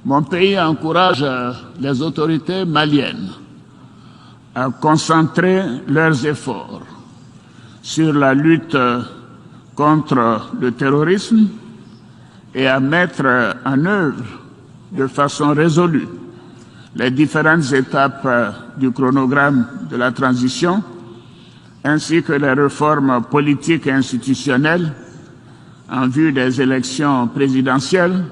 Mon pays encourage les autorités maliennes à concentrer leurs efforts sur la lutte contre le terrorisme et à mettre en œuvre de façon résolue les différentes étapes du chronogramme de la transition, ainsi que les réformes politiques et institutionnelles en vue des élections présidentielles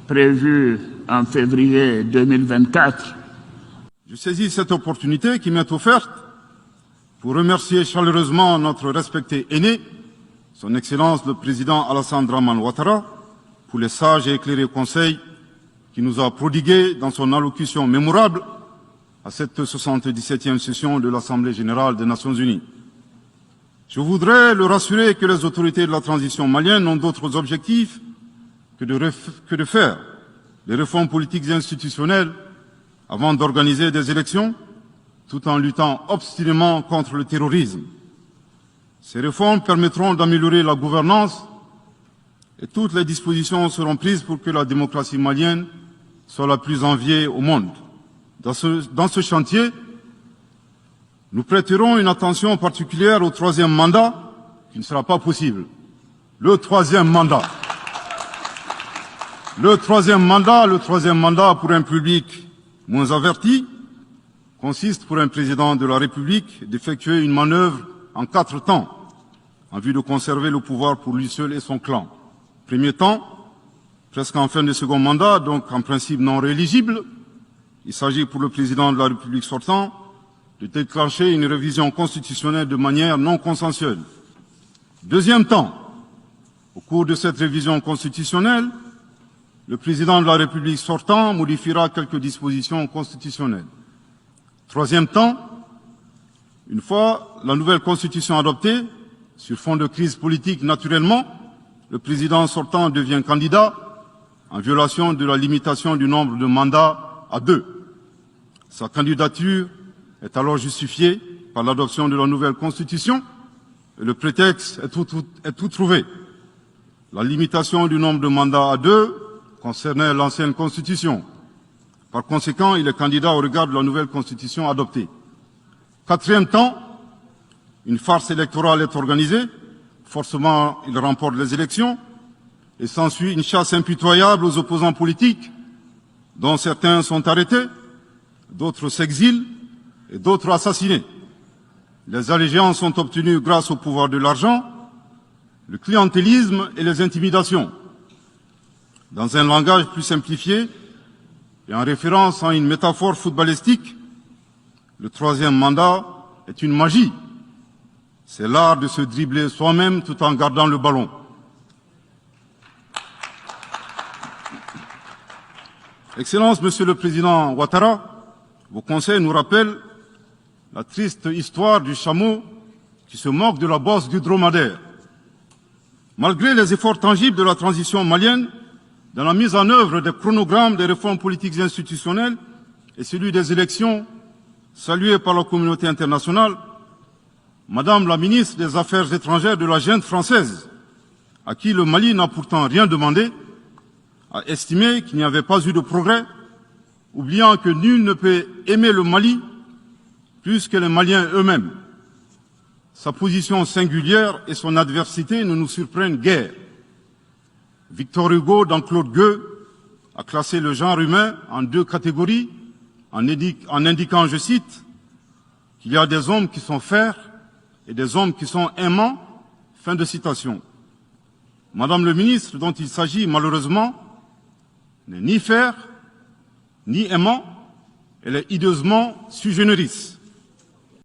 prévues en février 2024. Je saisis cette opportunité qui m'est offerte pour remercier chaleureusement notre respecté aîné, son Excellence le Président Alassane Dramane Ouattara, pour les sages et éclairés conseils qu'il nous a prodigués dans son allocution mémorable à cette 77e session de l'Assemblée générale des Nations unies. Je voudrais le rassurer que les autorités de la transition malienne n'ont d'autres objectifs que de faire des réformes politiques et institutionnelles avant d'organiser des élections, tout en luttant obstinément contre le terrorisme. Ces réformes permettront d'améliorer la gouvernance et toutes les dispositions seront prises pour que la démocratie malienne soit la plus enviée au monde. Dans ce chantier, nous prêterons une attention particulière au troisième mandat, qui ne sera pas possible. Le troisième mandat pour un public moins averti consiste pour un président de la République d'effectuer une manœuvre en 4 temps, en vue de conserver le pouvoir pour lui seul et son clan. Premier temps, presque en fin de second mandat, donc en principe non rééligible, il s'agit pour le président de la République sortant de déclencher une révision constitutionnelle de manière non consensuelle. Deuxième temps, au cours de cette révision constitutionnelle, le président de la République sortant modifiera quelques dispositions constitutionnelles. Troisième temps, une fois la nouvelle constitution adoptée, sur fond de crise politique naturellement, le président sortant devient candidat en violation de la limitation du nombre de mandats à 2. Sa candidature est alors justifiée par l'adoption de la nouvelle constitution et le prétexte est tout trouvé. La limitation du nombre de mandats à 2 concernait l'ancienne constitution. Par conséquent, il est candidat au regard de la nouvelle constitution adoptée. Quatrième temps, une farce électorale est organisée. Forcément, il remporte les élections et s'ensuit une chasse impitoyable aux opposants politiques, dont certains sont arrêtés, d'autres s'exilent et d'autres assassinés. Les allégeances sont obtenues grâce au pouvoir de l'argent, le clientélisme et les intimidations. Dans un langage plus simplifié et en référence à une métaphore footballistique, le troisième mandat est une magie. C'est l'art de se dribbler soi-même tout en gardant le ballon. Excellence, Monsieur le Président Ouattara, vos conseils nous rappellent la triste histoire du chameau qui se moque de la bosse du dromadaire. Malgré les efforts tangibles de la transition malienne, dans la mise en œuvre des chronogrammes des réformes politiques et institutionnelles et celui des élections, salués par la communauté internationale, Madame la ministre des Affaires étrangères de la junte française, à qui le Mali n'a pourtant rien demandé, a estimé qu'il n'y avait pas eu de progrès, oubliant que nul ne peut aimer le Mali plus que les Maliens eux-mêmes. Sa position singulière et son adversité ne nous surprennent guère. Victor Hugo, dans Claude Gueux, a classé le genre humain en 2 catégories, en indiquant, je cite, qu'il y a des hommes qui sont fers et des hommes qui sont aimants. Fin de citation. Madame le ministre, dont il s'agit malheureusement, n'est ni fer, ni aimant, elle est hideusement sui generis.